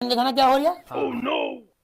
दिखाना क्या हो रही है। oh, no.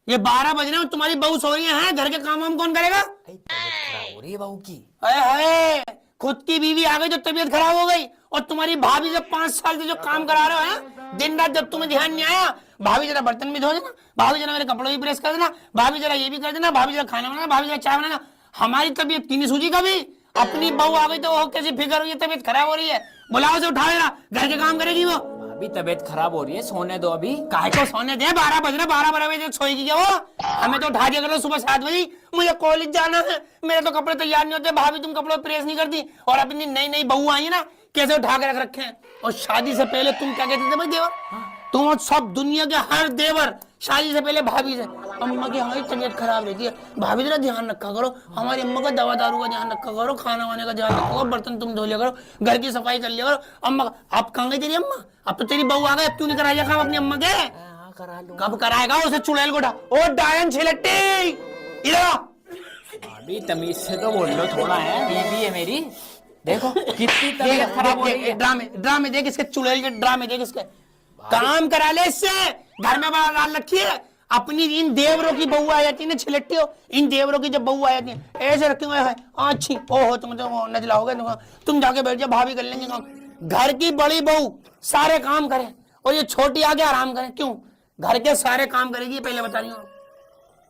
ये 12 बज रहे हैं, तुम्हारी बहू सो रही है, घर के काम वाम कौन करेगा। खराब हो रही है बहू की। अरे खुद की बीवी आ गई जो तबीयत खराब हो गई, और तुम्हारी भाभी जब 5 साल से जो काम करा रहे हो है, दिन रात जब तुम्हें ध्यान नहीं आया, भाभी जरा बर्तन भी धो देना, भाभी जरा मेरे कपड़े भी प्रेस कर देना, भाभी जरा ये भी कर देना, भाभी जरा खाना बनाना, भाभी जरा चाय बनाना। हमारी तबीयत की नहीं सूझी कभी। अपनी बहू आ गई तो वो कैसी फिक्र हुई है, तबीयत खराब हो रही है, बुलाओ से उठा देना, घर के काम करेगी वो। अभी तबीयत खराब हो रही है, सोने दो अभी। काहे को सोने दे, 12 बज रहे, 12 बजे सोएगी क्या वो। हमें तो उठा दिया करो सुबह 7 बजे, मुझे कॉलेज जाना है, मेरे तो कपड़े तैयार नहीं होते, भाभी तुम कपड़ों प्रेस नहीं करती। और अपनी नई नई बहू आई है ना, कैसे उठा के रख रखे हैं। और शादी से पहले तुम क्या कहते थे भाई देवर, तुम और सब दुनिया के हर देवर शादी से पहले भाभी से, अम्मा की हमारी तबीयत खराब रहती है, भाभी जरा ध्यान रखा करो, हमारी अम्मा का दवा दारू का ध्यान रखा करो, खाना वाने का ध्यान रखा करो, बर्तन तुम धो लिया करो, घर की सफाई कर लिया करो। अम्मा अब कहाँ गई तेरी अम्मा, अब तो तेरी बहू आ गई, अब क्यों नहीं कराया काम अपनी अम्मा के। करा लो। कब कराएगा उसे चुड़ैल को। ओ डायन छिलट्टी इधर। अभी तमीज से तो बोल लो थोड़ा, है बीवी है मेरी, देखो कितनी तबीयत खराब हो रही है। ड्रामे देख इसके, चुड़ैल के ड्रामे देख इसके, काम करा ले इससे, घर में बड़ा डाल रखी है। अपनी इन देवरों की बहू आ जाती है ना छिलट्टी हो, इन देवरों की जब बहू आ जाती है ऐसे रखी हुए है, अच्छी ओहो तुम तो नजला हो गए, तुम जाके बैठ जाओ, भाभी कर लेंगे काम। घर की बड़ी बहू सारे काम करे और ये छोटी आके आराम करे, क्यों। घर के सारे काम करेगी, पहले बता रही हूँ।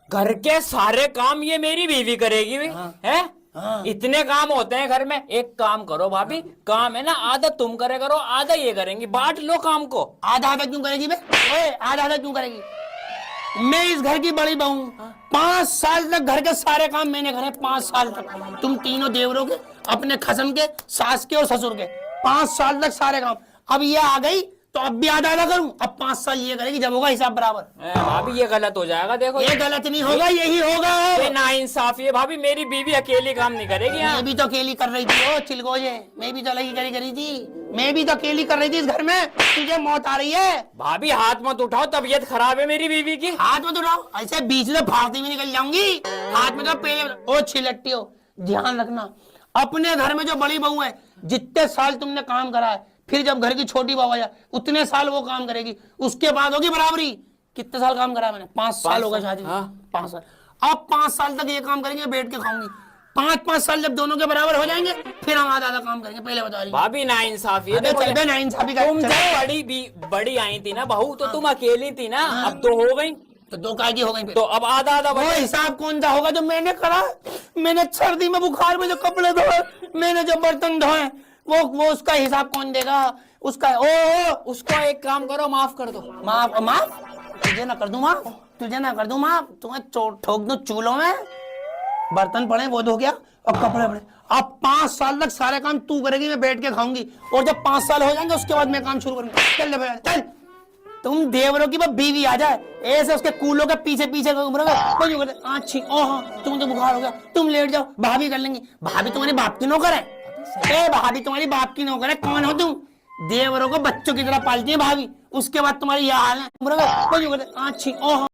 घर के सारे काम ये मेरी बीवी करेगी भी। है इतने काम होते हैं घर में। एक काम करो भाभी, काम है ना आधा तुम करे करो, आधा ये करेंगी, बांट लो काम को। आधा आधा क्यों करेगी बे, आधा आधा क्यों करेगी। मैं इस घर की बड़ी बहू, 5 साल तक घर के सारे काम मैंने करे, 5 साल तक। तुम तीनों देवरों के, अपने खसम के, सास के और ससुर के, 5 साल तक सारे काम। अब ये आ गई तो अब भी आधा आधा करूं, अब 5 साल ये करेगी, जब होगा हिसाब बराबर। भाभी ये गलत हो जाएगा, देखो ये गलत नहीं होगा, यही होगा। ये नाइंसाफी है भाभी, मेरी बीवी अकेली काम नहीं करेगी। मैं भी तो अकेली कर रही थी, ओ चिलगोजे, मैं भी तो लगी करी थी, मैं भी तो अकेली कर रही थी इस घर में, तुझे मौत आ रही है। भाभी हाथ मत उठाओ, तबीयत खराब है मेरी बीवी की। हाथ मत उठाओ, ऐसे बीच में फाड़ती हुई निकल जाऊंगी। हाथ में तो पहले, ओ छिलट्टी हो, ध्यान रखना, अपने घर में जो बड़ी बहू है, जितने साल तुमने काम करा है, फिर जब घर की छोटी बहू आया उतने साल वो काम करेगी, उसके बाद होगी बराबरी। कितने साल काम करा मैंने, 5 साल हो गए शादी। 5 साल, अब 5 साल तक ये काम करेंगे, बैठ के खाऊंगी। 5-5 साल जब दोनों के बराबर हो जाएंगे, फिर हम आधा आधा काम करेंगे, पहले बता रही। भाभी नाइंसाफी है, नाइंसाफी का। तुम जब बड़ी आई थी ना बहू, तो तुम अकेली थी ना, अब तो हो गई, तो 2 काय की हो गई, तो अब आधा आधा। वो हिसाब कौन सा होगा जो मैंने करा। मैंने सर्दी में बुखार में जो कपड़े धोए, मैंने जो बर्तन धोए, वो उसका हिसाब कौन देगा उसका। ओ उसको एक काम करो, माफ कर दो। माफ तुझे ना कर दूं माफ, तुझे ना कर दूं माफ, तुम्हें ठोक दूं चूल्हों में। बर्तन पड़े वो धो गया और कपड़े पड़े। अब 5 साल तक सारे काम तू करेगी, मैं बैठ के खाऊंगी, और जब 5 साल हो जाएंगे उसके बाद मैं काम शुरू करूंगी। चल चल, तुम देवरों की वो बीवी आ जाए, ऐसे उसके कूलों के पीछे पीछे अच्छी, ओह तुम तो बुखार हो गया, तुम लेट जाओ, भाभी कर लेंगी। भाभी तुम्हारी बाप की नौकर है, भाभी तुम्हारी बाप की नौकर है, कौन हो तुम। देवरों को बच्चों की तरह पालती है भाभी, उसके बाद तुम्हारी यह हाल है, अच्छी ओह।